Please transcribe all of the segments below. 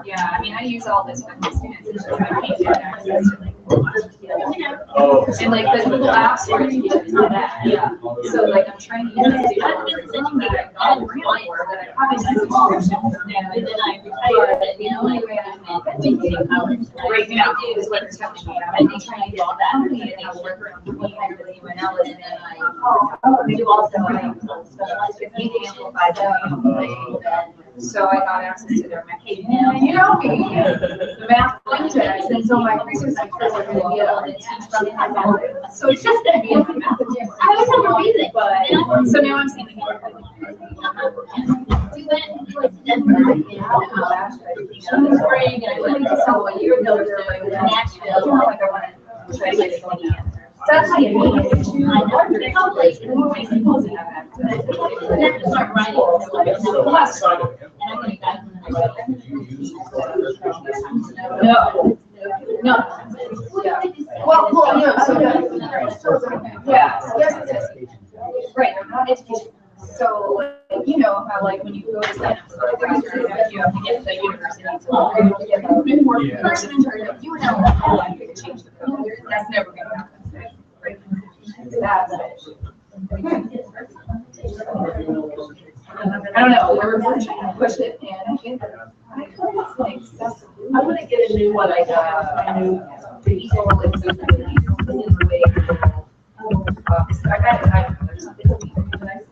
Yeah, I mean, I use all this with my students. It's just I can't get access to like, and like the Google Apps where it's not that. Yeah. So like I'm trying to use the student that I got a grant for that I probably sent subscriptions and then I retired. But the only way I'm right now is what it's telling me. I'm trying to get all that and I work around the UNL and then I do also specialized with amplify them. So I got access to their mechanism. And you know me, the math contest, and so my research sectors are going to be able to teach something like that. So it's just going to be in my math. I always have a reason, but so now I'm saying, we went to Denver in the spring, and I went to sell a year ago to Nashville. Like I want to try to get it going. That's how you meet it. I know. They come late in the morning. And then start writing. And I'm going to back No. No. Yeah. Well, yeah. Right. Education. So, you know how, like, when you go to sign up for a graduate, you have to get the university to get the person in charge of UNL. You can change the code. That's never going to happen. That's it. I don't know. We're trying to push it, and I think I want to get a new one. I got a new visual accessibility. I got it. There's something to be nice.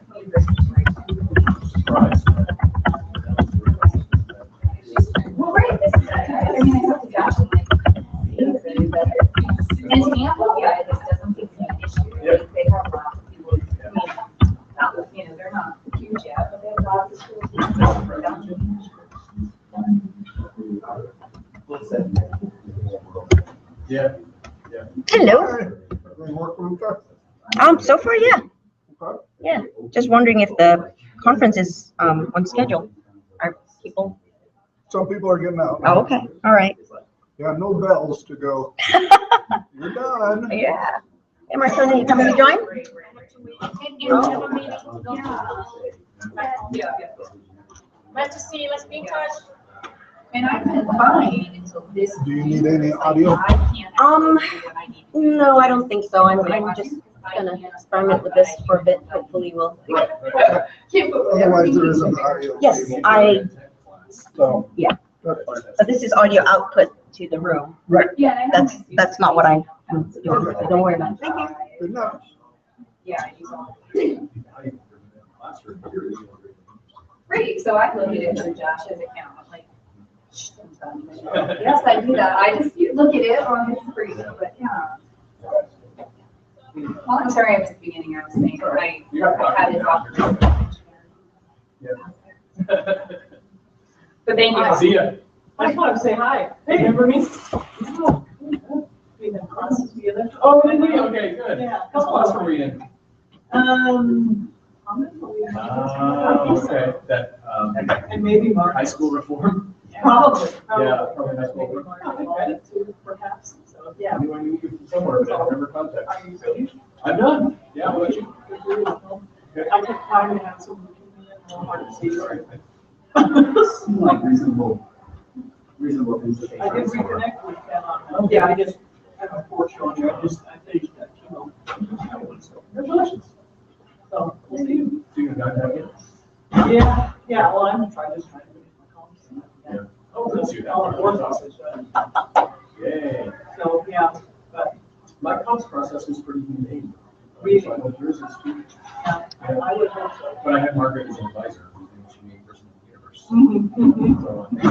Well, right. This is. I mean, I talked to Josh and like, and to amplify this doesn't seem to be an issue. They have lots of people. I mean, you know, they're not huge yet, but they have lots of schools. Yeah. Hello. So far, yeah. Yeah. Just wondering if the conference is on schedule. Are people? Some people are getting out. Oh, okay. All right. Yeah, no bells to go. You're done. Yeah. Hey, Marcella, you coming to join? Nice to see you. Let's be in touch. And I've been fine until this. Do you need any audio? No, I don't think so. I'm just gonna experiment with this for a bit. Hopefully, we'll. Otherwise, there isn't audio. Yes, So yeah. That's fine. But this is audio output to the room. Right. Yeah. That's not what I'm doing. So don't worry about it. Thank you. Good enough. Yeah. Great. So I looked at it through Josh's account. I'm like, yes, I do that. I just look at it on his screen, but yeah. Well, I'm sorry I missed the beginning. I was saying I had it off. But thank you. See ya. I just wanted to say hi. Hey, remember me? We've been classes together. Oh, did we? Okay, good. Yeah. What class were we in? Okay. That, and maybe Mark. high school reform? Probably. Yeah, probably high school reform. Perhaps. So, yeah. Anyone knew you from somewhere, but I don't remember contact. Are you finished? I'm done. Yeah, what about you? I could finally have someone who can be more hard to see. Like reasonable things to say. I did reconnect with them on, yeah, I just had my porch on there, I finished that chemo. Congratulations. So, we'll see. So you got that yet? Yeah, well, I'm trying to finish my comps. Yeah. Oh, that's you. All the board office, Yay. so, yeah, but, My comps process was pretty humane. Really? I went yours is sweet. yeah, I would hope so. But I had Margaret as an advisor, who's the most humane person in the universe. So I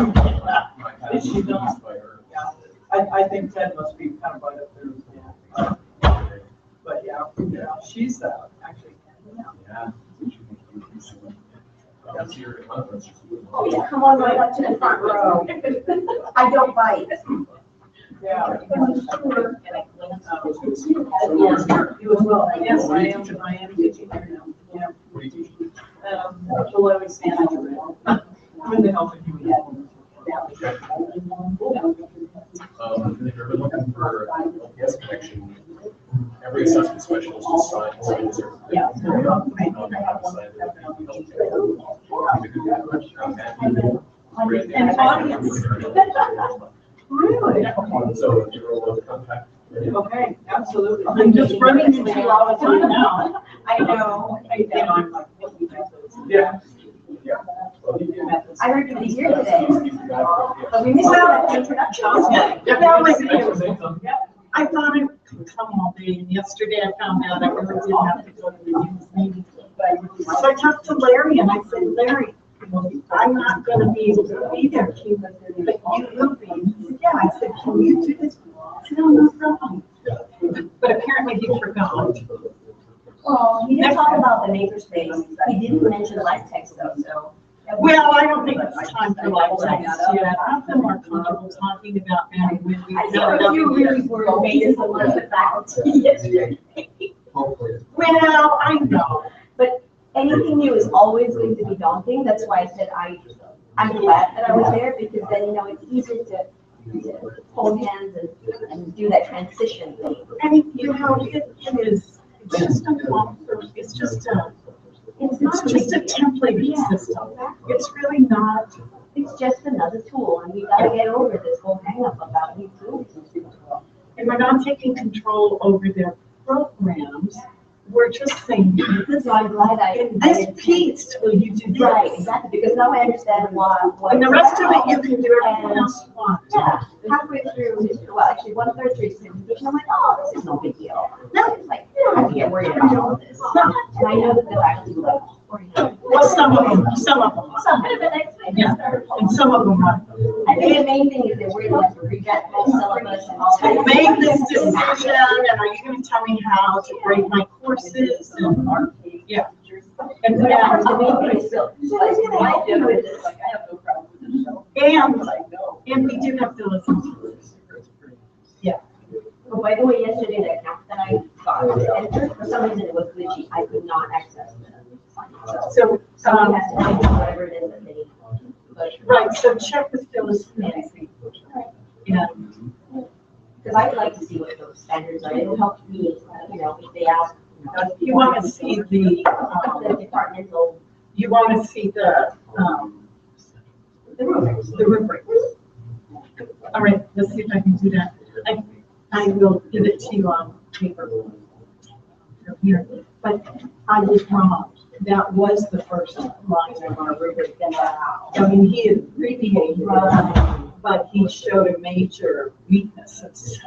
kind of Is she was done? pleased by her. Yeah, I think Ted must be kind of right up there, yeah. But yeah, she's actually. Yeah. I'll see her at conference. Oh, yeah, come on right up to the front row. I don't bite. Yeah. It was good to see you. Yes, you as well. Yes, I am teaching here now. Yeah. What do you teach? Below expansion. I'm in the health and human development. If you're looking for LPS connection, every assessment specialist is signed. Yeah. On the side of the And audience. Really? So if you roll the contract. Okay, absolutely. I'm just running into you all the time now. I know. I'm like, what you guys do? Yeah. Yeah. I heard you were here today, but we missed out on the introduction. I thought I could come all day, and yesterday I found out I really didn't have to go to the news meeting. So I talked to Larry, and I said, Larry, I'm not gonna be able to be there, but you will be. He said, yeah, I said, can you do this? I said, oh, no problem. But apparently he forgot. Well, he didn't talk about the makerspace. He didn't mention live text though, so. Well, I don't think it's time for live text yet. I feel more comfortable talking about that when we. I know you really were amazed at the faculty yesterday. Well, I know. But anything new is always going to be daunting. That's why I said I'm glad that I was there, because then, you know, it's easier to hold hands and do that transition thing. And you know, it is, it's just a it's just a template system. It's really not. It's just another tool, and we gotta get over this whole hang up about new tools. And we're not taking control over their programs. We're just saying, So I'm glad in this piece, will you do this? Right, exactly, because now I understand why. And the rest of it, you can do everything else you want. Yeah, halfway through, well, actually 1/3 through his presentation, I'm like, oh, this is no big deal. No, it's like, you don't have to get worried about all of this. And I know that the faculty will like, Well, some of them. Yeah, and some of them are. I think the main thing is they're worried about the reject syllabus and all that. Make this decision, and are you gonna tell me how to grade my courses? And, yeah. And, The main thing is still, like, why do this? Like, I have no problem with this show. and we do have to listen to this. Yeah. But by the way, yesterday, the account that I got entered, for some reason it was glitchy. I could not access the file. So, Somebody has to change whatever it is that they need. right, so check with Phyllis. Yeah. Because I'd like to see what those standards are. It'll help me, you know, if they ask. You want to see the departmental. you want to see the rubrics. The rubric. All right, let's see if I can do that. I will give it to you on paper here, but I was wrong. That was the first line of our rubric. I mean, he abbreviated it, but he showed a major weakness.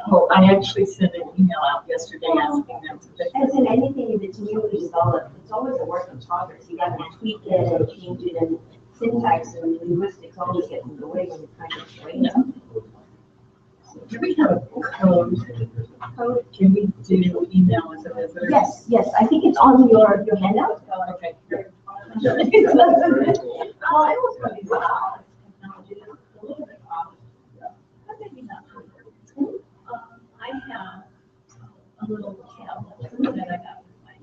So I actually sent an email out yesterday asking them to fix As it. in anything that's newly developed, it's always a work in progress. You gotta tweak it and change it, and syntax and linguistics always get in the way when you're trying to explain it. Do we have a code? Can we do email as a visitor? Yes, yes, I think it's on your handout. Okay. Well, it was really wow. I have a little tablet that I got with my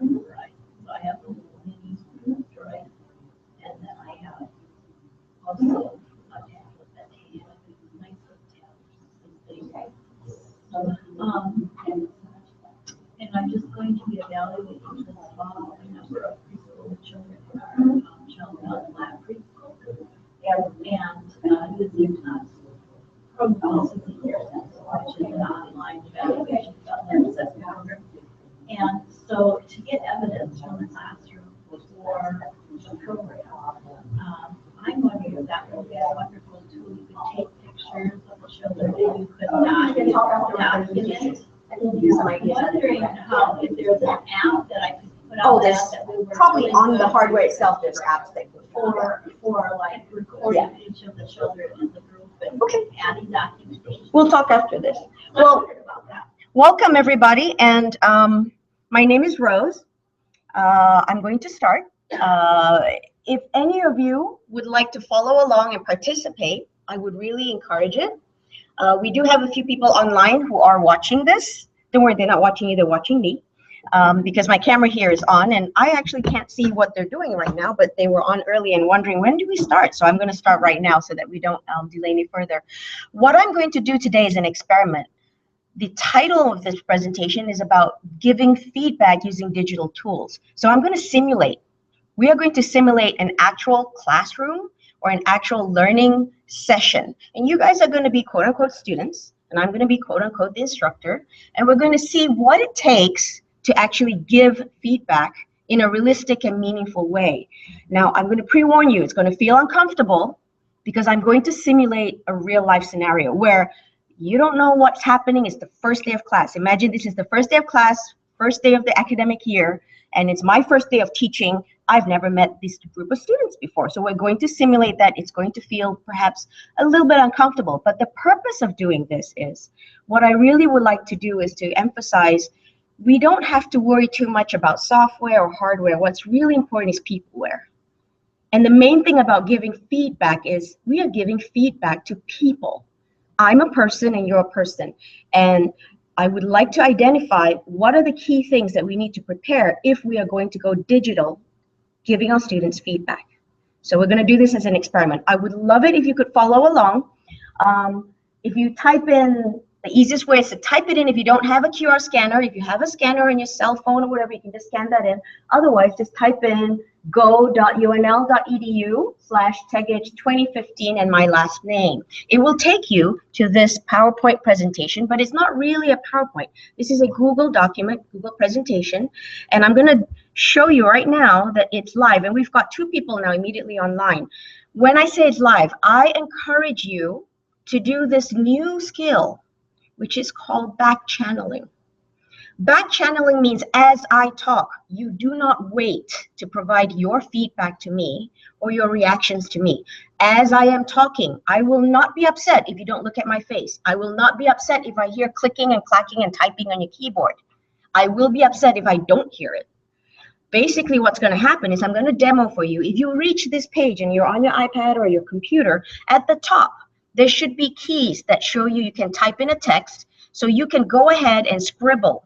new right? So I have a little mini droid, and then I have also a tablet that has nice little tablets. And I'm just going to be evaluating this fall a number of preschool children in our child lab preschool. And this is not also the year which is an online evaluation program. And so to get evidence from the classroom for the program, I'm wondering if that would be a wonderful tool. You could take pictures of the children and you could document. I can use some ideas. I'm wondering how, if there's an app that I could put Oh, on there's that we were probably really on the good hardware itself, there's apps that. for like recording each of the children in the group and Okay. adding documentation. We'll talk after this. Well, welcome everybody, and my name is Rose. I'm going to start. If any of you would like to follow along and participate, I would really encourage it. We do have a few people online who are watching this. Don't worry, they're not watching you, they're watching me. Because my camera here is on, and I actually can't see what they're doing right now, but they were on early and wondering, when do we start? So I'm going to start right now so that we don't delay any further. What I'm going to do today is an experiment. The title of this presentation is about giving feedback using digital tools. So I'm going to simulate We are going to simulate an actual classroom or an actual learning session. And you guys are going to be quote unquote students, and I'm going to be quote unquote the instructor, and we're going to see what it takes to actually give feedback in a realistic and meaningful way. Now, I'm going to pre-warn you, it's going to feel uncomfortable because I'm going to simulate a real life scenario where you don't know what's happening. It's the first day of class. Imagine this is the first day of class, first day of the academic year, and it's my first day of teaching. I've never met this group of students before. So we're going to simulate that. It's going to feel perhaps a little bit uncomfortable. But the purpose of doing this is, what I really would like to do is to emphasize, we don't have to worry too much about software or hardware. What's really important is peopleware. And the main thing about giving feedback is we are giving feedback to people. I'm a person and you're a person. And I would like to identify what are the key things that we need to prepare if we are going to go digital, giving our students feedback. So we're going to do this as an experiment. I would love it if you could follow along. If you type in, the easiest way is to type it in. If you don't have a QR scanner, if you have a scanner on your cell phone or whatever, you can just scan that in. Otherwise, just type in go.unl.edu/TechEdge2015 and my last name. It will take you to this PowerPoint presentation, but it's not really a PowerPoint. This is a Google document, Google presentation, and I'm going to show you right now that it's live, and we've got 2 people now immediately online. When I say it's live, I encourage you to do this new skill, which is called back channeling. Back channeling means as I talk, you do not wait to provide your feedback to me or your reactions to me. As I am talking, I will not be upset if you don't look at my face. I will not be upset if I hear clicking and clacking and typing on your keyboard. I will be upset if I don't hear it. Basically, what's going to happen is I'm going to demo for you. If you reach this page and you're on your iPad or your computer, at the top, there should be keys that show you can type in a text, so you can go ahead and scribble.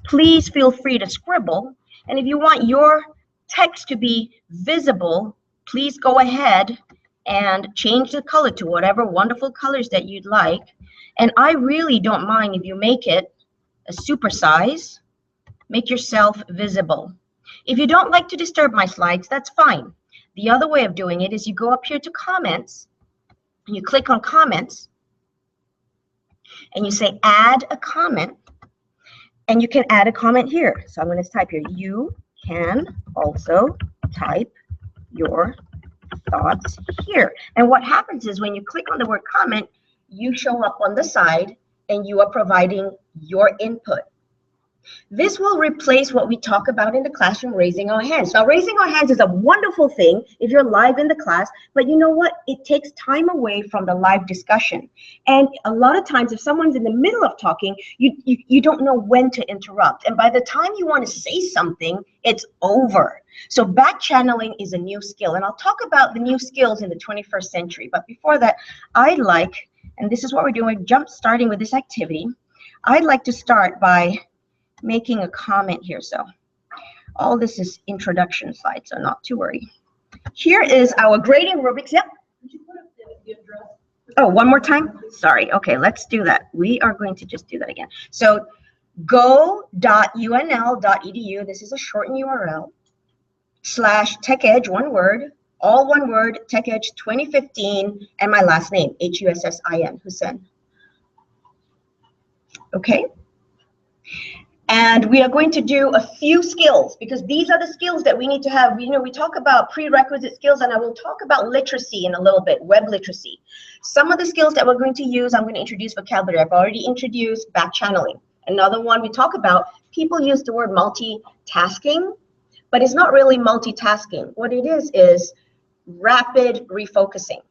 Please feel free to scribble. And if you want your text to be visible, please go ahead and change the color to whatever wonderful colors that you'd like. And I really don't mind if you make it a super size. Make yourself visible. If you don't like to disturb my slides, that's fine. The other way of doing it is you go up here to comments, and you click on comments, and you say add a comment, and you can add a comment here. So I'm going to type here, you can also type your thoughts here. And what happens is when you click on the word comment, you show up on the side and you are providing your input. This will replace what we talk about in the classroom, raising our hands. Now, raising our hands is a wonderful thing if you're live in the class, but you know what? It takes time away from the live discussion. And a lot of times, if someone's in the middle of talking, you don't know when to interrupt. And by the time you want to say something, it's over. So back channeling is a new skill. And I'll talk about the new skills in the 21st century. But before that, I'd like, and this is what we're doing, starting with this activity, I'd like to start by making a comment here. So all this is introduction slides, so not to worry. Here is our grading rubrics. Yep. Oh, one more time? Sorry. Okay, let's do that. We are going to just do that again. So go.unl.edu, this is a shortened URL, /TechEdge, one word, all one word, TechEdge2015, and my last name, Hussin, Hussin. Okay. And we are going to do a few skills, because these are the skills that we need to have. You know, we talk about prerequisite skills, and I will talk about literacy in a little bit, web literacy. Some of the skills that we're going to use, I'm going to introduce vocabulary. I've already introduced back channeling. Another one we talk about, people use the word multitasking, but it's not really multitasking. What it is rapid refocusing.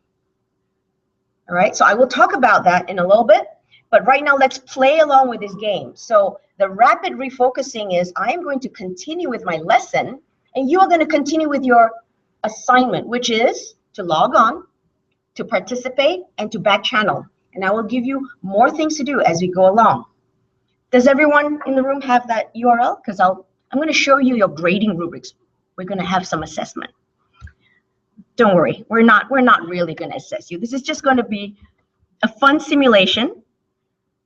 All right, so I will talk about that in a little bit. But right now, let's play along with this game. So the rapid refocusing is I'm going to continue with my lesson, and you are going to continue with your assignment, which is to log on, to participate, and to back channel. And I will give you more things to do as we go along. Does everyone in the room have that URL? Because I'm going to show you your grading rubrics. We're going to have some assessment. Don't worry, we're not really going to assess you. This is just going to be a fun simulation.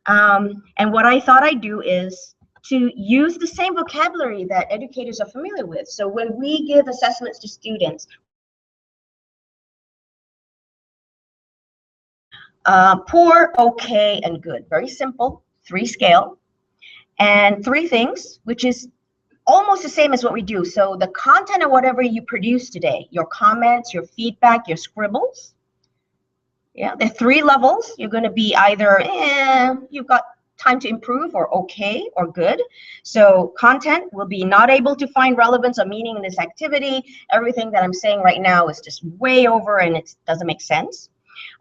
And what I thought I'd do is to use the same vocabulary that educators are familiar with. So when we give assessments to students, poor, okay, and good. Very simple, 3 scale, and 3 things, which is almost the same as what we do. So the content of whatever you produce today, your comments, your feedback, your scribbles, yeah, the 3 levels. You're going to be either you've got time to improve, or okay, or good. So content will be not able to find relevance or meaning in this activity. Everything that I'm saying right now is just way over and it doesn't make sense.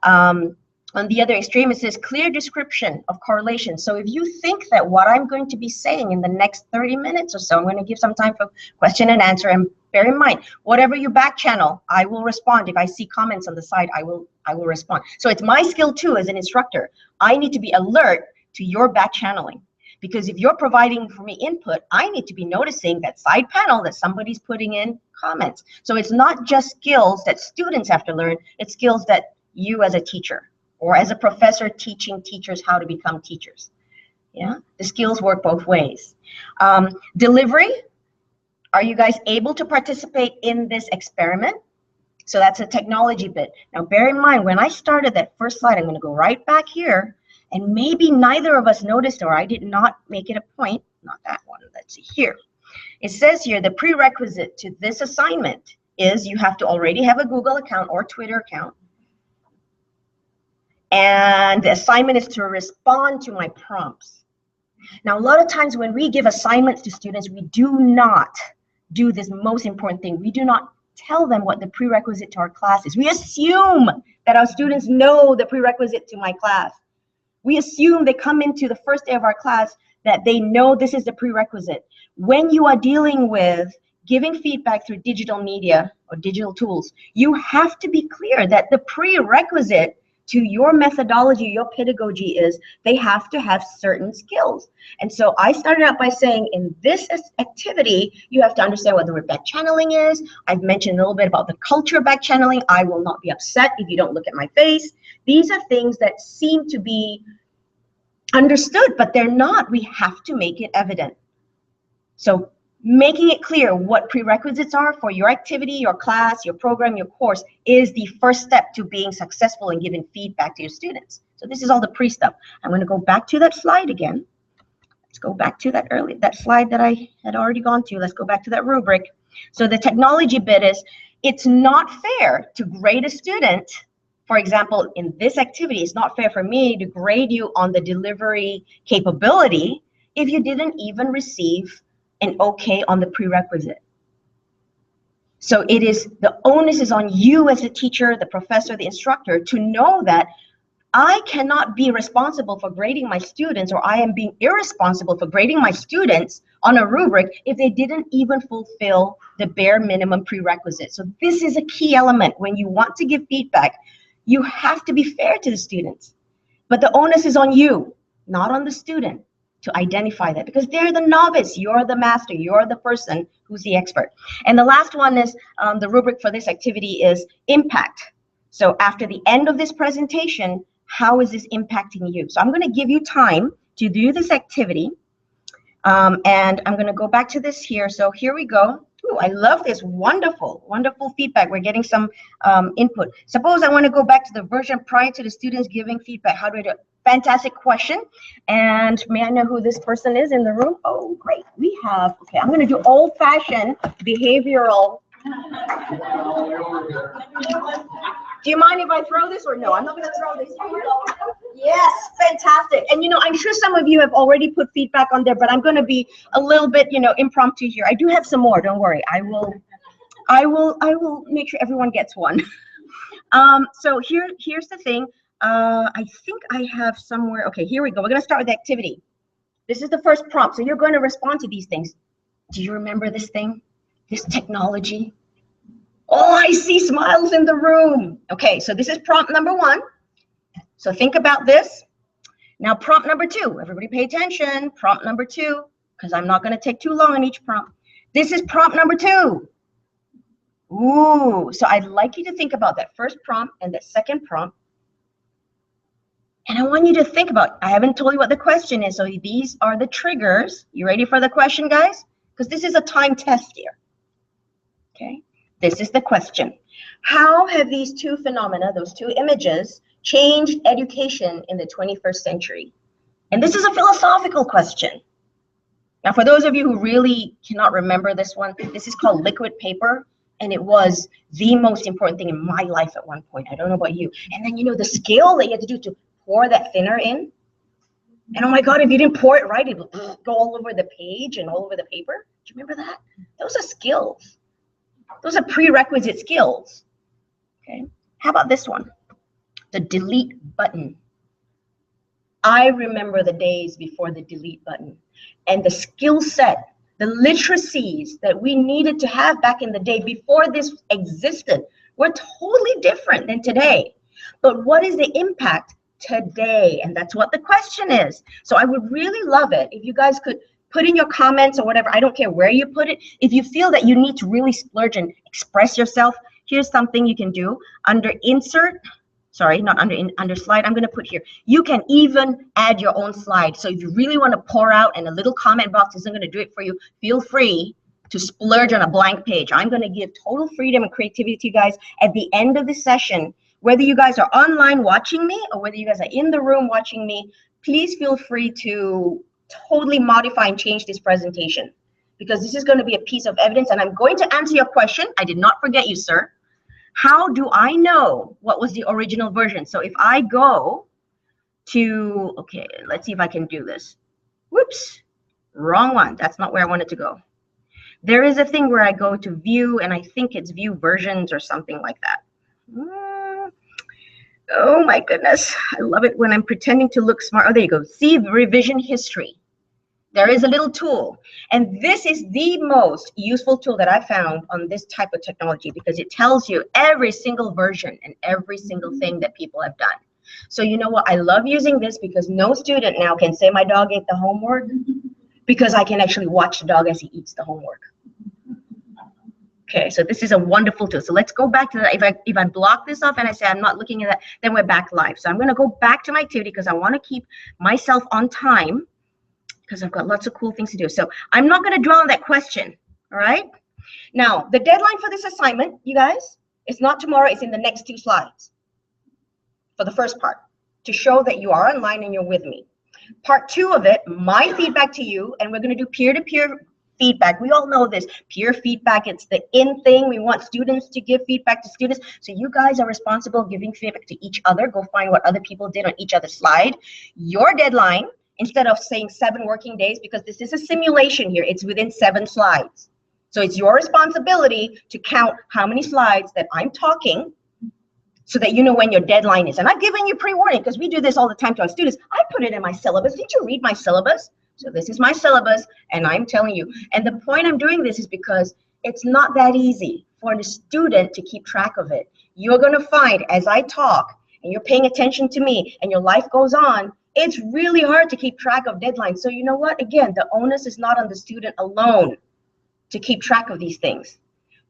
On the other extreme, it says clear description of correlation. So if you think that what I'm going to be saying in the next 30 minutes or so, I'm going to give some time for question and answer, and bear in mind, whatever you back channel, I will respond. If I see comments on the side, I will respond. So it's my skill too as an instructor. I need to be alert to your back channeling, because if you're providing for me input, I need to be noticing that side panel that somebody's putting in comments. So it's not just skills that students have to learn, it's skills that you as a teacher or as a professor teaching teachers how to become teachers. Yeah, the skills work both ways. Delivery, are you guys able to participate in this experiment? So that's a technology bit. Now bear in mind, when I started that first slide, I'm going to go right back here, and maybe neither of us noticed, or I did not make it a point, not that one, let's see here. It says here the prerequisite to this assignment is you have to already have a Google account or Twitter account. And the assignment is to respond to my prompts. Now, a lot of times when we give assignments to students, we do not do this most important thing. We do not tell them what the prerequisite to our class is. We assume that our students know the prerequisite to my class. We assume they come into the first day of our class that they know this is the prerequisite. When you are dealing with giving feedback through digital media or digital tools, you have to be clear that the prerequisite to your methodology, your pedagogy is they have to have certain skills. And so I started out by saying in this activity, you have to understand what the word back channeling is. I've mentioned a little bit about the culture of back channeling. I will not be upset if you don't look at my face. These are things that seem to be understood, but they're not. We have to make it evident. So making it clear what prerequisites are for your activity, your class, your program, your course is the first step to being successful in giving feedback to your students. So this is all the pre-stuff. I'm going to go back to that slide again. Let's go back to that slide that I had already gone to. Let's go back to that rubric. So the technology bit is, it's not fair to grade a student. For example, in this activity, it's not fair for me to grade you on the delivery capability if you didn't even receive an okay on the prerequisite. So it is, the onus is on you as a teacher, the professor, the instructor, to know that I cannot be responsible for grading my students, or I am being irresponsible for grading my students on a rubric if they didn't even fulfill the bare minimum prerequisite. So this is a key element. When you want to give feedback, you have to be fair to the students. But the onus is on you, not on the student, to identify that, because they're the novice, you're the master, you're the person who's the expert. And the last one is, the rubric for this activity is impact. So after the end of this presentation, how is this impacting you? So I'm going to give you time to do this activity. And I'm going to go back to this here. So here we go. Ooh, I love this. Wonderful, wonderful feedback. We're getting some input. Suppose I want to go back to the version prior to the students giving feedback. How do I do it? Fantastic question. And may I know who this person is in the room? Oh, great. We have, okay, I'm going to do old-fashioned behavioral. Do you mind if I throw this or no? I'm not going to throw this. Here you go. Yes, fantastic. And, you know, I'm sure some of you have already put feedback on there, but I'm going to be a little bit, you know, impromptu here. I do have some more. Don't worry. I will make sure everyone gets one. So here's the thing. I think I have somewhere. Okay, here we go. We're going to start with the activity. This is the first prompt. So you're going to respond to these things. Do you remember this thing? This technology? Oh, I see smiles in the room. Okay, so this is prompt number 1. So think about this. Now prompt number 2. Everybody pay attention. Prompt number 2, because I'm not going to take too long on each prompt. This is prompt number 2. Ooh, so I'd like you to think about that first prompt and that second prompt. And I want you to think about, I haven't told you what the question is, so these are the triggers. You ready for the question, guys? Because this is a time test here. Okay, this is the question. How have these two phenomena, those two images, changed education in the 21st century? And this is a philosophical question. Now, for those of you who really cannot remember this one, this is called liquid paper. And it was the most important thing in my life at one point. I don't know about you. And then, you know, the skill that you had to do to pour that thinner in. And oh my God, if you didn't pour it right, it would go all over the page and all over the paper. Do you remember that? Those are skills. Those are prerequisite skills. Okay. How about this one? The delete button. I remember the days before the delete button and the skill set, the literacies that we needed to have back in the day before this existed were totally different than today. But what is the impact today? And that's what the question is. So I would really love it if you guys could put in your comments or whatever. I don't care where you put it. If you feel that you need to really splurge and express yourself, here's something you can do. Under insert, sorry, not under slide, I'm going to put here. You can even add your own slide. So if you really want to pour out and a little comment box isn't going to do it for you, feel free to splurge on a blank page. I'm going to give total freedom and creativity to you guys at the end of the session. Whether you guys are online watching me or whether you guys are in the room watching me, please feel free to totally modify and change this presentation because this is going to be a piece of evidence and I'm going to answer your question. I did not forget you, sir. How do I know what was the original version? So if I go to, okay, let's see if I can do this. Whoops, wrong one. That's not where I wanted to go. There is a thing where I go to view and I think it's view versions or something like that. Oh my goodness. I love it when I'm pretending to look smart. Oh, there you go. See revision history. There is a little tool. And this is the most useful tool that I found on this type of technology because it tells you every single version and every single thing that people have done. So you know what? I love using this because no student now can say my dog ate the homework because I can actually watch the dog as he eats the homework. Okay, so this is a wonderful tool. So let's go back to that. If I block this off and I say I'm not looking at that, then we're back live. So I'm going to go back to my activity because I want to keep myself on time because I've got lots of cool things to do. So I'm not going to dwell on that question, all right? Now, the deadline for this assignment, you guys, it's not tomorrow. It's in the next 2 slides for the first part to show that you are online and you're with me. Part 2 of it, my feedback to you, and we're going to do peer-to-peer feedback. We all know this peer feedback. It's the in thing. We want students to give feedback to students. So you guys are responsible giving feedback to each other. Go find what other people did on each other's slide. Your deadline, instead of saying 7 working days, because this is a simulation here, it's within 7 slides. So it's your responsibility to count how many slides that I'm talking so that you know when your deadline is. And I've given you pre-warning because we do this all the time to our students. I put it in my syllabus. Did you read my syllabus? So this is my syllabus and I'm telling you. And the point I'm doing this is because it's not that easy for the student to keep track of it. You're going to find as I talk and you're paying attention to me and your life goes on, it's really hard to keep track of deadlines. So you know what? Again, the onus is not on the student alone to keep track of these things.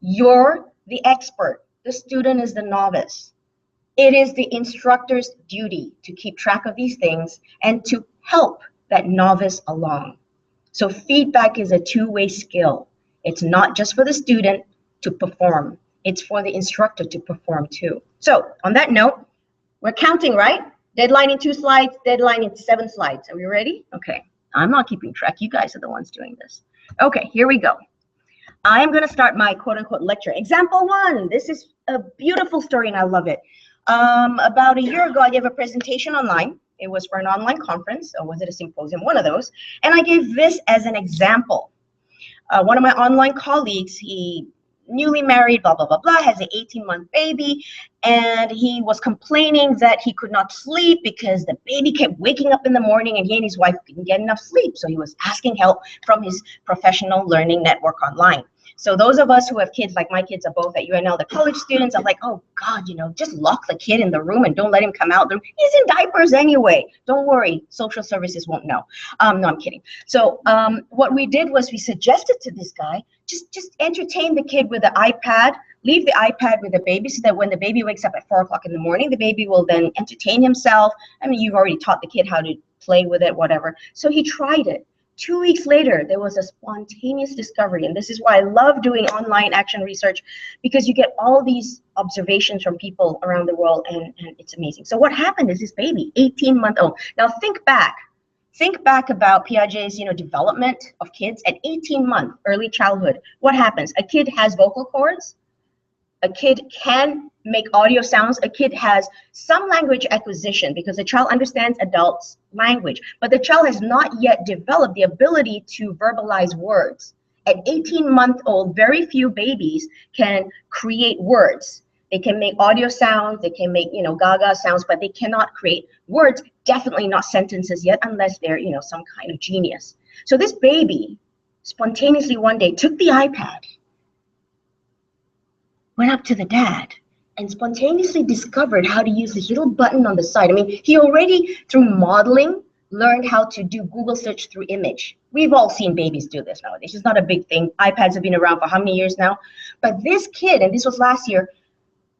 You're the expert. The student is the novice. It is the instructor's duty to keep track of these things and to help that novice along. So feedback is a two-way skill. It's not just for the student to perform. It's for the instructor to perform too. So on that note, we're counting, right? Deadline in 2 slides, deadline in 7 slides. Are we ready? Okay. I'm not keeping track. You guys are the ones doing this. Okay, here we go. I'm going to start my quote-unquote lecture. Example 1. This is a beautiful story and I love it. About a year ago, I gave a presentation online. It was for an online conference, or was it a symposium? One of those. And I gave this as an example. One of my online colleagues, he newly married, blah, blah, blah, blah, has an 18-month baby, and he was complaining that he could not sleep because the baby kept waking up in the morning and he and his wife didn't get enough sleep. So he was asking help from his professional learning network online. So those of us who have kids, like my kids are both at UNL, the college students are like, oh God, you know, just lock the kid in the room and don't let him come out. He's in diapers anyway. Don't worry, social services won't know. No, I'm kidding. So what we did was we suggested to this guy just entertain the kid with the iPad. Leave the iPad with the baby so that when the baby wakes up at 4 o'clock in the morning, the baby will then entertain himself. I mean, you've already taught the kid how to play with it, whatever. So he tried it. 2 weeks later, there was a spontaneous discovery. And this is why I love doing online action research, because you get all these observations from people around the world, and it's amazing. So what happened is this baby, 18-month-old. Now think back about Piaget's, development of kids at 18-month early childhood. What happens? A kid has vocal cords. A kid can make audio sounds. A kid has some language acquisition because the child understands adults' language, but the child has not yet developed the ability to verbalize words. At 18-month-old, very few babies can create words. They can make audio sounds, they can make, gaga sounds, but they cannot create words, definitely not sentences yet, unless they're, some kind of genius. So this baby spontaneously one day took the iPad, went up to the dad, and spontaneously discovered how to use this little button on the side. I mean, he already, through modeling, learned how to do Google search through image. We've all seen babies do this nowadays. It's not a big thing. iPads have been around for how many years now? But this kid, and this was last year,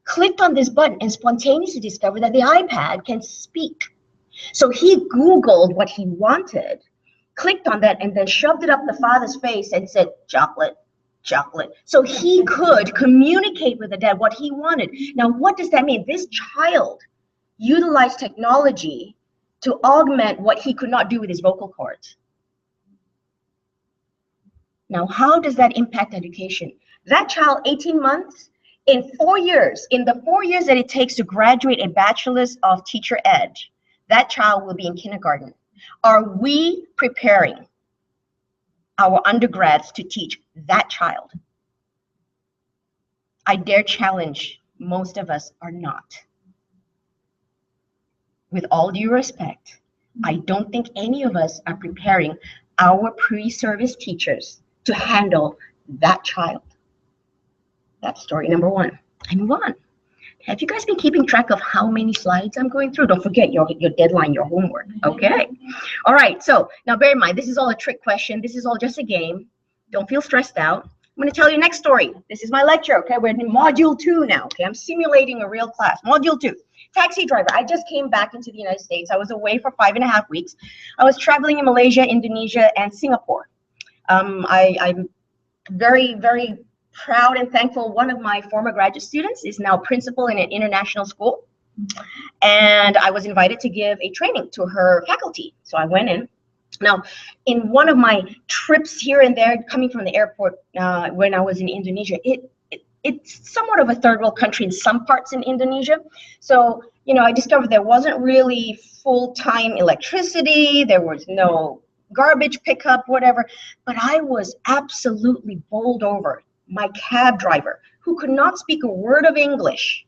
clicked on this button and spontaneously discovered that the iPad can speak. So he Googled what he wanted, clicked on that, and then shoved it up the father's face and said, chocolate. So he could communicate with the dad what he wanted. Now, what does that mean? This child utilized technology to augment what he could not do with his vocal cords. Now, how does that impact education? That child, 18 months, in 4 years, in the 4 years that it takes to graduate a bachelor's of teacher ed, that child will be in kindergarten. Are we preparing our undergrads to teach that child? I dare challenge, most of us are not. With all due respect, I don't think any of us are preparing our pre-service teachers to handle that child. That's story number one. I move on. Have you guys been keeping track of how many slides I'm going through? Don't forget your deadline, your homework, okay? All right, so now bear in mind, this is all a trick question. This is all just a game. Don't feel stressed out. I'm gonna tell you next story. This is my lecture, okay? We're in module 2 now, okay? I'm simulating a real class. Module 2, taxi driver. I just came back into the United States. I was away for 5.5 weeks. I was traveling in Malaysia, Indonesia, and Singapore. I'm very, very proud and thankful. One of my former graduate students is now principal in an international school, and I was invited to give a training to her faculty. So I went in. Now, in one of my trips here and there, coming from the airport when I was in Indonesia, it's somewhat of a third world country in some parts in Indonesia. So, I discovered there wasn't really full-time electricity. There was no garbage pickup, whatever, but I was absolutely bowled over. My cab driver, who could not speak a word of English,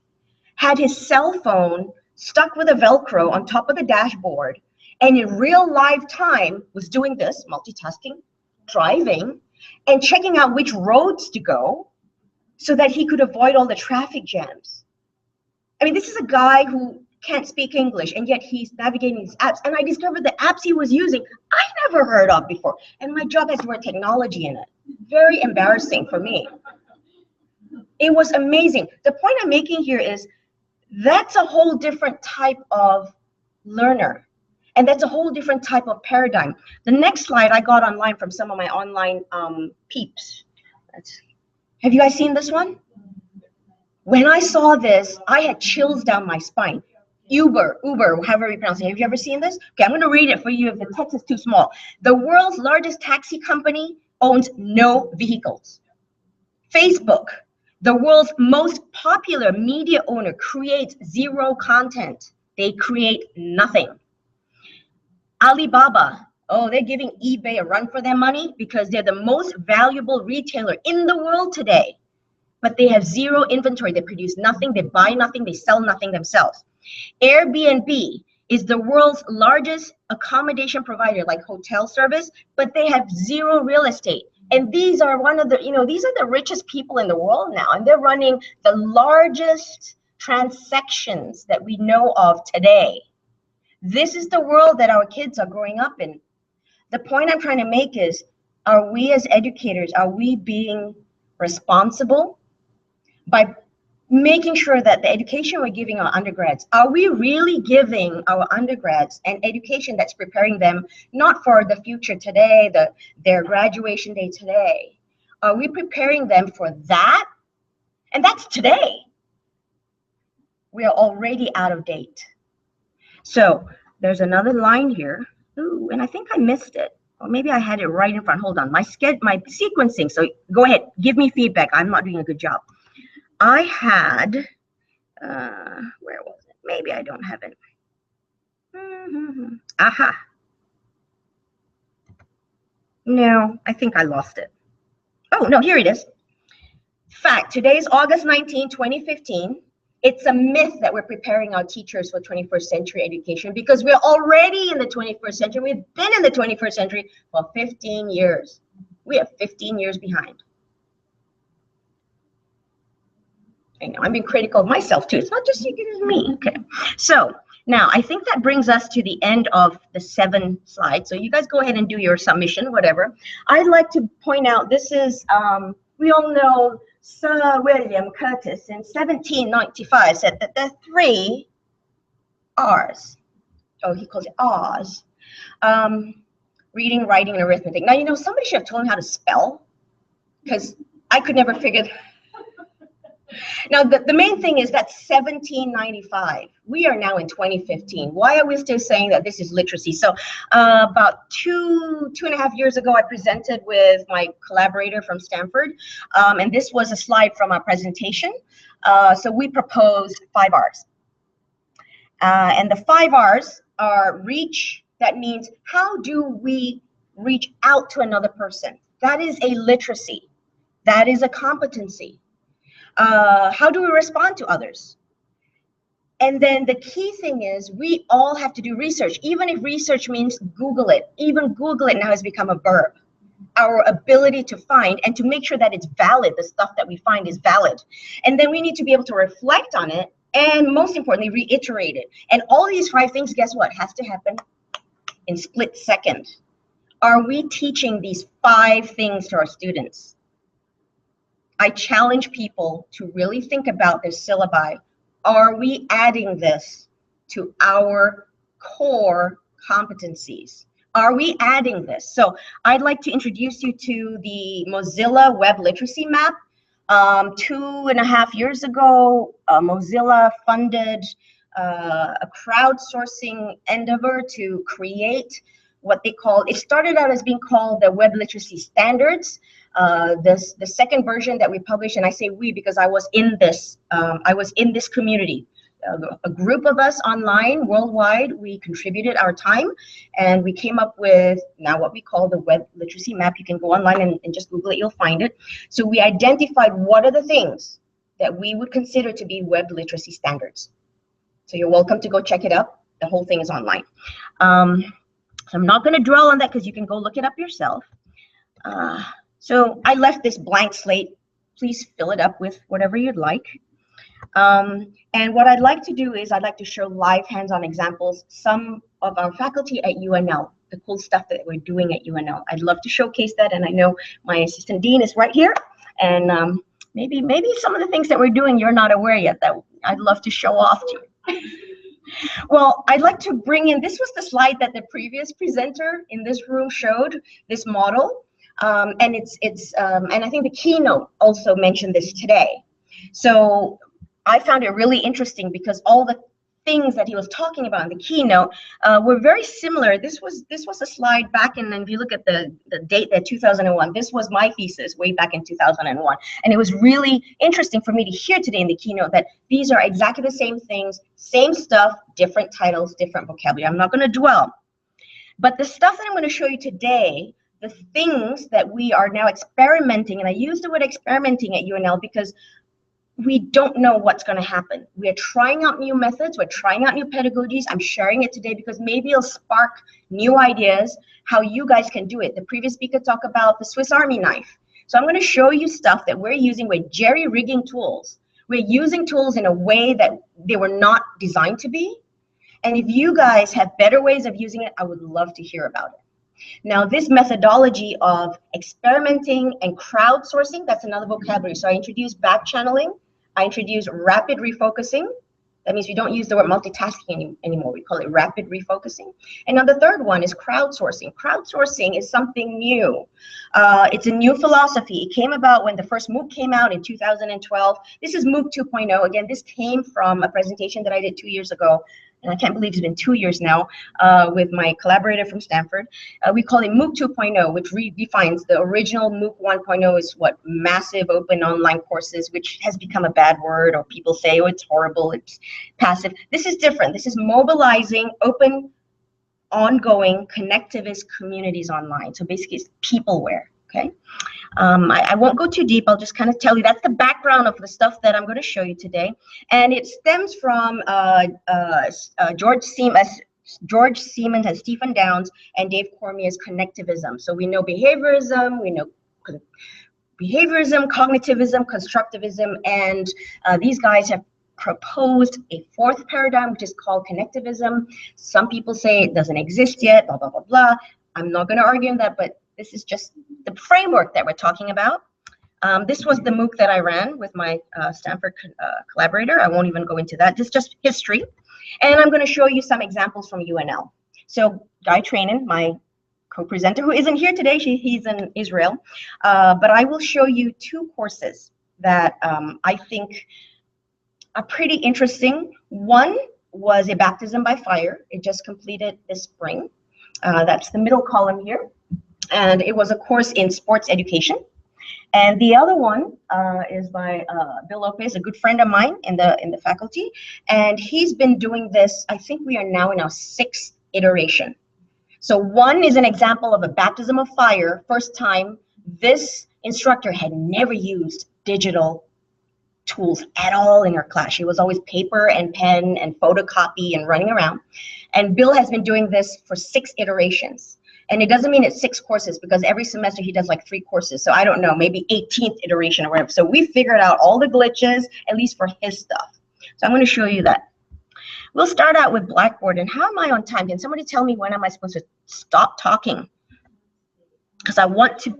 had his cell phone stuck with a Velcro on top of the dashboard, and in real live time was doing this, multitasking, driving, and checking out which roads to go so that he could avoid all the traffic jams. I mean, this is a guy who can't speak English, and yet he's navigating these apps. And I discovered the apps he was using I never heard of before. And my job has the word technology in it. Very embarrassing for me. It was amazing. The point I'm making here is that's a whole different type of learner. And that's a whole different type of paradigm. The next slide I got online from some of my online peeps. Have you guys seen this one? When I saw this, I had chills down my spine. Uber, however you pronounce it. Have you ever seen this? Okay, I'm going to read it for you if the text is too small. The world's largest taxi company owns no vehicles. Facebook, the world's most popular media owner, creates zero content. They create nothing. Alibaba, they're giving eBay a run for their money because they're the most valuable retailer in the world today. But they have zero inventory. They produce nothing, they buy nothing, they sell nothing themselves. Airbnb is the world's largest accommodation provider, like hotel service, but they have zero real estate. And these are these are the richest people in the world now, and they're running the largest transactions that we know of today. This is the world that our kids are growing up in. The point I'm trying to make is Are we as educators, are we being responsible by making sure that the education we're giving our undergrads, are we really giving our undergrads an education that's preparing them not for the future today, their graduation day today? Are we preparing them for that? And that's today. We are already out of date. So there's another line here. Ooh, and I think I missed it. Or maybe I had it right in front. Hold on, my sequencing. So go ahead, give me feedback. I'm not doing a good job. I had, where was it? Maybe I don't have it. Aha. No, I think I lost it. Oh, no, here it is. Fact, today is August 19, 2015. It's a myth that we're preparing our teachers for 21st century education because we're already in the 21st century. We've been in the 21st century for 15 years. We are 15 years behind. I know, I'm being critical of myself too. It's not just me. Okay. So now I think that brings us to the end of the 7 slides. So you guys go ahead and do your submission, whatever. I'd like to point out this is, we all know Sir William Curtis in 1795 said that there are 3 R's. Oh, he calls it R's. Reading, writing, and arithmetic. Now, you know, somebody should have told him how to spell because I could never figure. Now, the main thing is that 1795. We are now in 2015. Why are we still saying that this is literacy? So about two and a half years ago, I presented with my collaborator from Stanford, and this was a slide from our presentation. So we proposed 5 R's. And the 5 R's are reach. That means how do we reach out to another person? That is a literacy. That is a competency. How do we respond to others? And then the key thing is we all have to do research, even if research means Google it. Even Google it now has become a verb. Our ability to find and to make sure that it's valid, the stuff that we find is valid. And then we need to be able to reflect on it and most importantly, reiterate it. And all these 5 things, guess what, has to happen in split second. Are we teaching these 5 things to our students? I challenge people to really think about their syllabi. Are we adding this to our core competencies? Are we adding this? So I'd like to introduce you to the Mozilla Web Literacy Map. 2.5 years ago, Mozilla funded a crowdsourcing endeavor to create what they call, it started out as being called the Web Literacy Standards. The second version that we published, and I say we because I was in this community. A group of us online worldwide, we contributed our time and we came up with now what we call the Web Literacy Map. You can go online and just Google it, you'll find it. So we identified what are the things that we would consider to be web literacy standards. So you're welcome to go check it out. The whole thing is online. So I'm not going to dwell on that because you can go look it up yourself. So I left this blank slate. Please fill it up with whatever you'd like. And what I'd like to do is I'd like to show live hands-on examples, some of our faculty at UNL, the cool stuff that we're doing at UNL. I'd love to showcase that, and I know my assistant dean is right here. And maybe some of the things that we're doing you're not aware yet that I'd love to show off to you. Well, I'd like to bring in, this was the slide that the previous presenter in this room showed, this model. And and I think the keynote also mentioned this today. So I found it really interesting because all the things that he was talking about in the keynote were very similar. This was a slide back in, and if you look at the date, that 2001, this was my thesis way back in 2001. And it was really interesting for me to hear today in the keynote that these are exactly the same things, same stuff, different titles, different vocabulary. I'm not going to dwell. But the stuff that I'm going to show you today, the things that we are now experimenting, and I use the word experimenting at UNL because we don't know what's going to happen. We are trying out new methods. We're trying out new pedagogies. I'm sharing it today because maybe it'll spark new ideas how you guys can do it. The previous speaker talked about the Swiss Army knife. So I'm going to show you stuff that we're using with jerry-rigging tools. We're using tools in a way that they were not designed to be. And if you guys have better ways of using it, I would love to hear about it. Now, this methodology of experimenting and crowdsourcing, that's another vocabulary. So I introduced back channeling. I introduced rapid refocusing. That means we don't use the word multitasking anymore. We call it rapid refocusing. And now the third one is crowdsourcing. Crowdsourcing is something new. It's a new philosophy. It came about when the first MOOC came out in 2012. This is MOOC 2.0. Again, this came from a presentation that I did 2 years ago. And I can't believe it's been 2 years now, with my collaborator from Stanford. We call it MOOC 2.0, which redefines the original MOOC 1.0 is what? Massive open online courses, which has become a bad word, or people say, oh, it's horrible, it's passive. This is different. This is mobilizing open, ongoing, connectivist communities online. So basically, it's peopleware, okay? I won't go too deep. I'll just kind of tell you that's the background of the stuff that I'm going to show you today. And it stems from George Siemens and Stephen Downes and Dave Cormier's connectivism. So we know behaviorism, cognitivism, constructivism, and these guys have proposed a fourth paradigm, which is called connectivism. Some people say it doesn't exist yet, blah, blah, blah, blah. I'm not going to argue on that, but this is just the framework that we're talking about. This was the MOOC that I ran with my Stanford collaborator. I won't even go into that. This is just history. And I'm going to show you some examples from UNL. So Guy Trainin, my co-presenter, who isn't here today, he's in Israel. But I will show you 2 courses that I think are pretty interesting. One was a baptism by fire. It just completed this spring. That's the middle column here. And it was a course in sports education. And the other one is by Bill Lopez, a good friend of mine in the faculty. And he's been doing this, I think we are now in our 6th iteration. So one is an example of a baptism of fire. First time, this instructor had never used digital tools at all in her class. She was always paper and pen and photocopy and running around. And Bill has been doing this for 6 iterations. And it doesn't mean it's 6 courses, because every semester he does like 3 courses. So I don't know, maybe 18th iteration or whatever. So we figured out all the glitches, at least for his stuff. So I'm going to show you that. We'll start out with Blackboard. And how am I on time? Can somebody tell me when am I supposed to stop talking? Because I want to.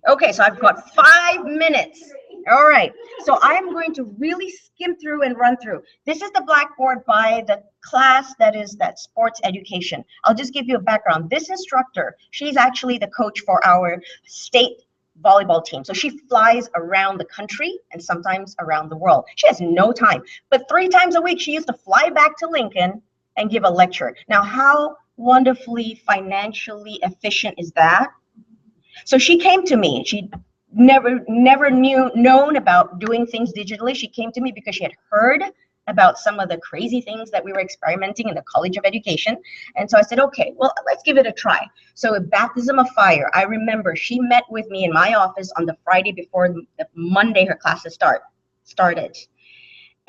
Okay, so I've got 5 minutes. All right, so I'm going to really skim through and run through. This is the Blackboard by the class that sports education. I'll just give you a background. This instructor, she's actually the coach for our state volleyball team. So she flies around the country and sometimes around the world. She has no time, but 3 times a week she used to fly back to Lincoln and give a lecture. Now, how wonderfully financially efficient is that? So she came to me. She never known about doing things digitally. She came to me because she had heard about some of the crazy things that we were experimenting in the College of Education. And so I said, okay, well, let's give it a try. So a baptism of fire. I remember she met with me in my office on the Friday before the Monday her classes started.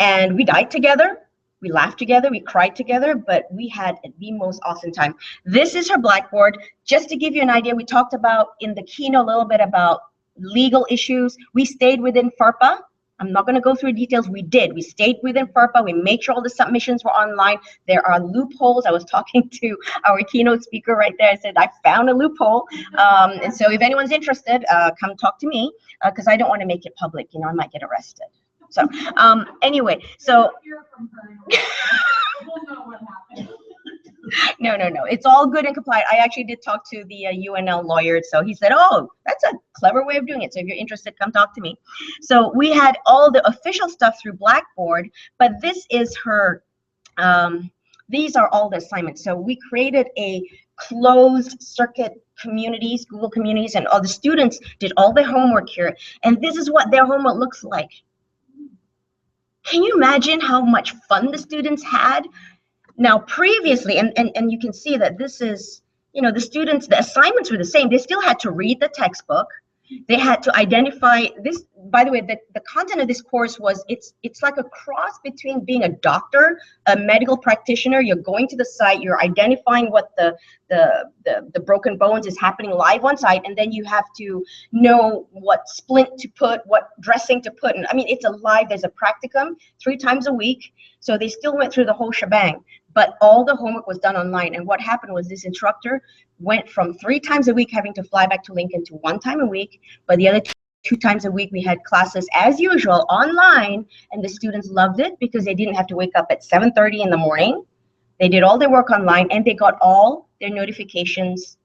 And we died together. We laughed together, we cried together, but we had the most awesome time. This is her Blackboard. Just to give you an idea, we talked about in the keynote a little bit about legal issues. We stayed within FERPA. I'm not going to go through details. We did. We stayed within FERPA. We made sure all the submissions were online. There are loopholes. I was talking to our keynote speaker right there. I said, I found a loophole. And so if anyone's interested, come talk to me, because I don't want to make it public. You know, I might get arrested. So anyway, so no, it's all good and compliant. I actually did talk to the UNL lawyer, so he said, oh, that's a clever way of doing it. So if you're interested, come talk to me. So we had all the official stuff through Blackboard, but this is her, these are all the assignments. So we created a closed circuit communities, Google communities, and all the students did all their homework here. And this is what their homework looks like. Can you imagine how much fun the students had? Now, previously, and you can see that this is, you know, the students, the assignments were the same. They still had to read the textbook. They had to identify this. by the way, the content of this course was, it's like a cross between being a doctor, a medical practitioner. You're going to the site, you're identifying what the broken bones is happening live on site, and then you have to know what splint to put, what dressing to put. And I mean, it's a live, there's a practicum 3 times a week. So they still went through the whole shebang, but all the homework was done online. And what happened was this instructor went from 3 times a week having to fly back to Lincoln to 1 time a week, but the other 2 times a week we had classes as usual online, and the students loved it because they didn't have to wake up at 7:30 in the morning. They did all their work online, and they got all their notifications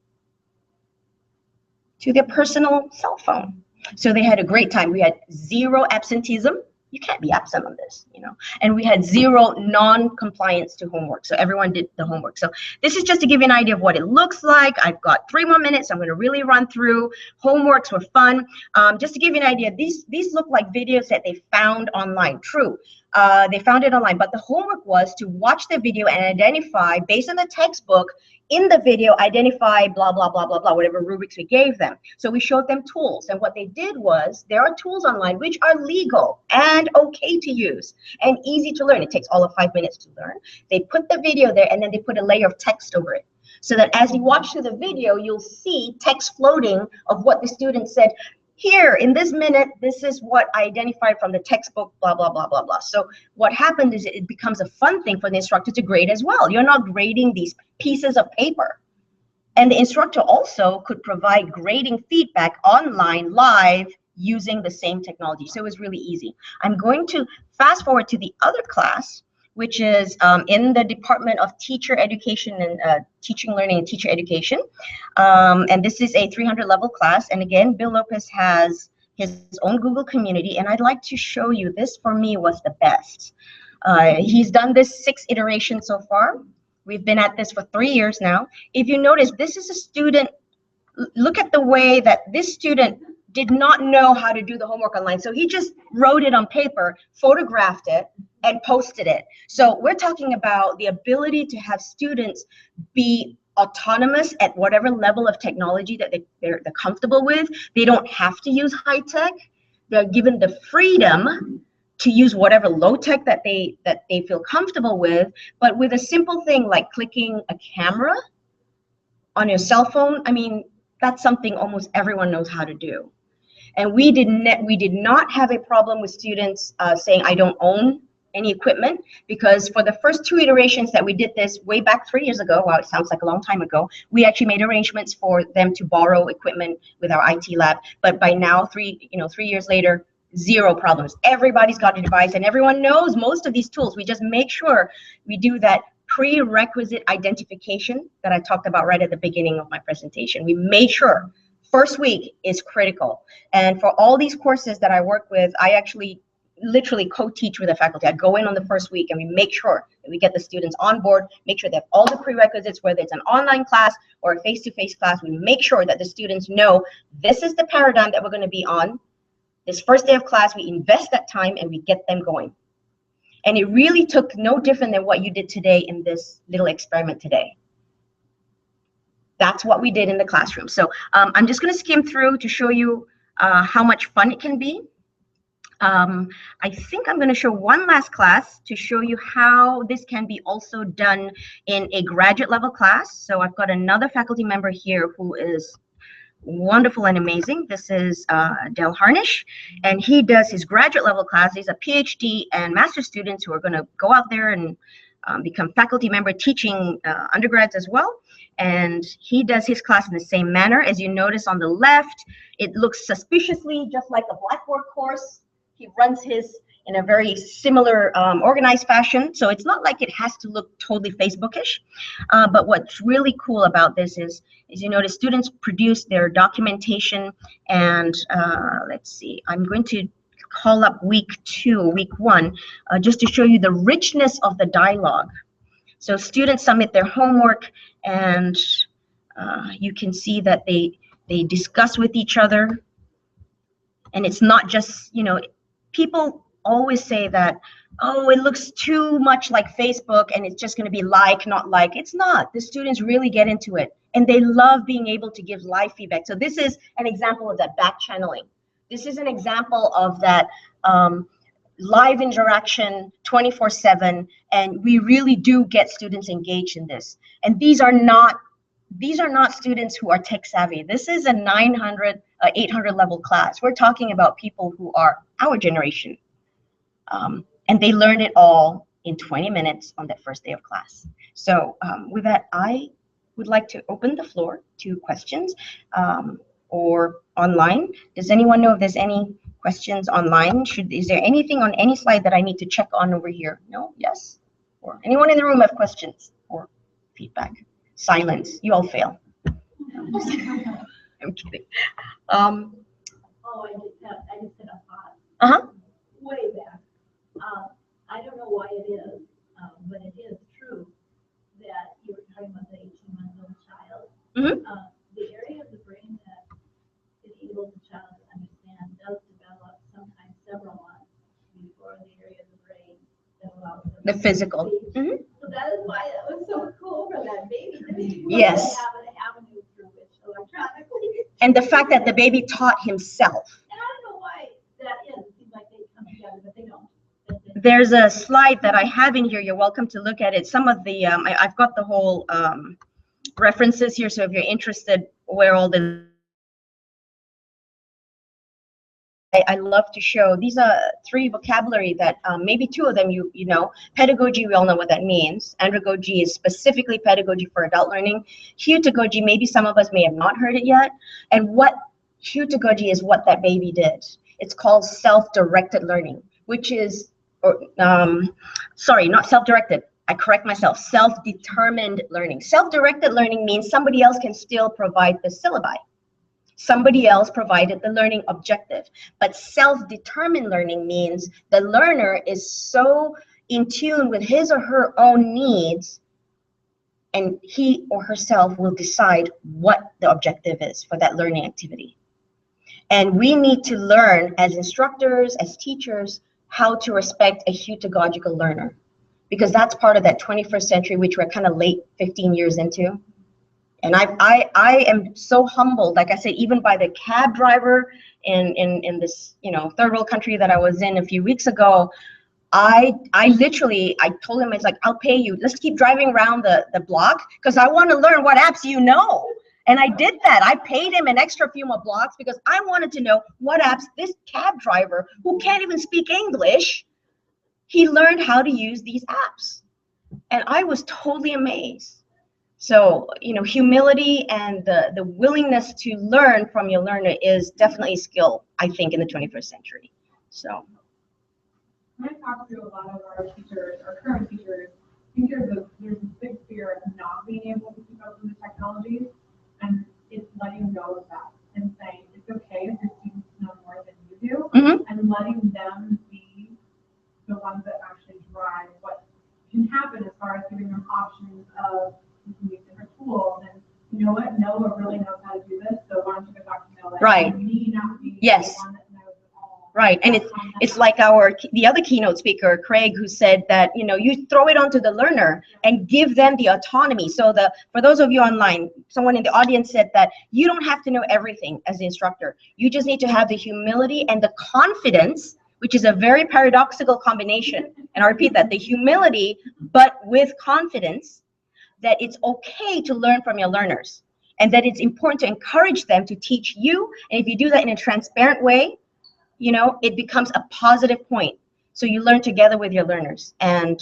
to their personal cell phone. So they had a great time. We had 0 absenteeism. You can't be absent on this, you know. And we had 0 non-compliance to homework. So everyone did the homework. So this is just to give you an idea of what it looks like. I've got 3 more minutes. So I'm going to really run through. Homeworks were fun. Just to give you an idea, these look like videos that they found online. True. They found it online, but the homework was to watch the video and identify, based on the textbook, in the video, identify blah, blah, blah, blah, blah, whatever rubrics we gave them. So we showed them tools. And what they did was, there are tools online which are legal and okay to use and easy to learn. It takes all of 5 minutes to learn. They put the video there, and then they put a layer of text over it, so that as you watch through the video, you'll see text floating of what the student said. Here, in this minute, this is what I identified from the textbook, blah, blah, blah, blah, blah. So what happened is it becomes a fun thing for the instructor to grade as well. You're not grading these pieces of paper. And the instructor also could provide grading feedback online, live, using the same technology. So it was really easy. I'm going to fast forward to the other class, which is in the Department of Teacher Education and Teaching, Learning, and Teacher Education. And this is a 300 level class. And again, Bill Lopez has his own Google community. And I'd like to show you, this for me was the best. He's done this 6 iterations so far. We've been at this for 3 years now. If you notice, this is a student, look at the way that this student did not know how to do the homework online. So he just wrote it on paper, photographed it, and posted it. So we're talking about the ability to have students be autonomous at whatever level of technology that they're comfortable with. They don't have to use high tech. They're given the freedom to use whatever low tech that they feel comfortable with, but with a simple thing like clicking a camera on your cell phone, I mean, that's something almost everyone knows how to do. And we did not have a problem with students saying, I don't own any equipment, because for the first 2 iterations that we did this way back 3 years ago, wow, it sounds like a long time ago, we actually made arrangements for them to borrow equipment with our IT lab. But by now, 3 years later, 0 problems. Everybody's got a device, and everyone knows most of these tools. We just make sure we do that prerequisite identification that I talked about right at the beginning of my presentation. We made sure first week is critical. And for all these courses that I work with, I actually literally co-teach with the faculty. I go in on the first week and we make sure that we get the students on board, make sure they have all the prerequisites, whether it's an online class or a face-to-face class. We make sure that the students know this is the paradigm that we're going to be on. This first day of class, we invest that time and we get them going. And it really took no different than what you did today in this little experiment today. That's what we did in the classroom. So I'm just going to skim through to show you how much fun it can be. I think I'm going to show one last class to show you how this can be also done in a graduate level class. So I've got another faculty member here who is wonderful and amazing. This is Del Harnish, and he does his graduate level class. He's a PhD and master's students who are going to go out there and become faculty member teaching undergrads as well. And he does his class in the same manner. As you notice on the left, it looks suspiciously just like a Blackboard course. He runs his in a very similar organized fashion. So it's not like it has to look totally Facebookish. But what's really cool about this is you notice students produce their documentation. And let's see, I'm going to call up week 1, just to show you the richness of the dialogue. So students submit their homework, and you can see that they discuss with each other. And it's not just, people always say that, oh, it looks too much like Facebook and it's just going to be like, not like. It's not. The students really get into it, and they love being able to give live feedback. So this is an example of that back channeling. This is an example of that live interaction 24/7, and we really do get students engaged in this. And these are not students who are tech savvy. This is a 900, 800 level class. We're talking about people who are our generation. And they learned it all in 20 minutes on that first day of class. So with that, I would like to open the floor to questions or online. Does anyone know if there's any questions online? Is there anything on any slide that I need to check on over here? No? Yes? Or anyone in the room have questions or feedback? Silence. You all fail. I'm kidding. Oh, I just had a thought. Uh-huh. Way back. I don't know why it is, but it is true that you were talking about the 18-month-old child. Mm-hmm. The area of the brain that enables the child to understand does develop sometimes several months before the area of the brain that allows them The physical. to speak. Mm-hmm. So that is why that was so cool for that baby. Yes. To have an avenue through which electronically. And the fact that the baby taught himself. And I don't know why that is. It seems like they come together, but they don't. There's a slide that I have in here. You're welcome to look at it. Some of the, I've got the whole references here. So if you're interested where all the, I love to show. These are 3 vocabulary that maybe 2 of them you know. Pedagogy, we all know what that means. Andragogy is specifically pedagogy for adult learning. Heutagogy, maybe some of us may have not heard it yet. And what heutagogy is what that baby did. It's called self-directed learning, which is, sorry, not self-directed. I correct myself. Self-determined learning. Self-directed learning means somebody else can still provide the syllabi. Somebody else provided the learning objective. But self-determined learning means the learner is so in tune with his or her own needs, and he or herself will decide what the objective is for that learning activity. And we need to learn as instructors, as teachers, how to respect a heutagogical learner, because that's part of that 21st century, which we're kind of late 15 years into. And I am so humbled, like I said, even by the cab driver in this, you know, third world country that I was in a few weeks ago. I literally, I told him, it's like, I'll pay you. Let's keep driving around the block because I want to learn what apps you know. And I did that. I paid him an extra few more blocks because I wanted to know what apps this cab driver, who can't even speak English, he learned how to use these apps. And I was totally amazed. So, you know, humility and the willingness to learn from your learner is definitely a skill, I think, in the 21st century. So. When I talk to a lot of our teachers, our current teachers, I think there's a big fear of not being able to keep up with the technologies, and it's letting go of that and saying it's okay if your students know more than you do, and letting them be the ones that actually drive what can happen as far as giving them options of you can use different tools, and you know what, Noah really knows how to do this, so why don't you go talk to Noah? Right. You need not be Yes. the one that knows it all. Right, and it's like the other keynote speaker, Craig, who said that, you know, you throw it onto the learner and give them the autonomy. So for those of you online, someone in the audience said that you don't have to know everything as the instructor. You just need to have the humility and the confidence, which is a very paradoxical combination. And I repeat that, the humility, but with confidence, that it's okay to learn from your learners and that it's important to encourage them to teach you. And if you do that in a transparent way, you know, it becomes a positive point. So you learn together with your learners, and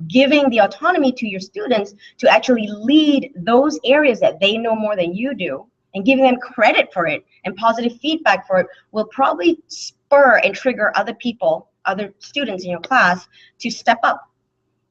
giving the autonomy to your students to actually lead those areas that they know more than you do, and giving them credit for it and positive feedback for it will probably spur and trigger other people, other students in your class to step up.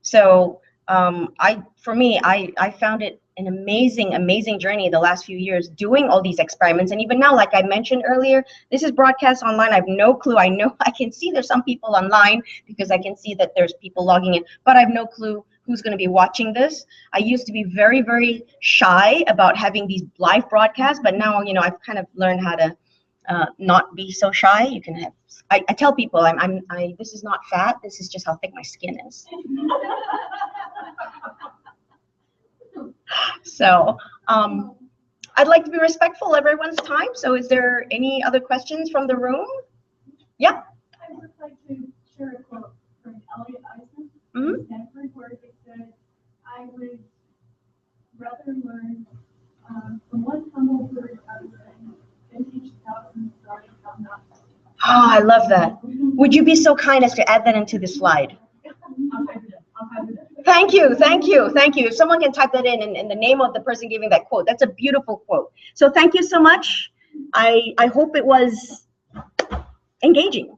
So for me, I found it an amazing journey the last few years doing all these experiments. And even now, like I mentioned earlier, this is broadcast online. I have no clue. I know I can see there's some people online because I can see that there's people logging in, but I have no clue who's going to be watching this. I used to be very, very shy about having these live broadcasts, but now, you know, I've kind of learned how to not be so shy. You can have, I tell people this is not fat. This is just how thick my skin is. So I'd like to be respectful of everyone's time. So is there any other questions from the room? Yeah. I would like to share a quote from Elliot Eisen Mhm. from Stanford, where he said, I would rather learn from one humble bird how to sing than teach thousands starting how not to sing. Oh, I love that. Would you be so kind as to add that into the slide? I'll type it in. I'll type it in. Thank you, thank you, thank you. If someone can type that in and the name of the person giving that quote, that's a beautiful quote. So thank you so much. I hope it was engaging.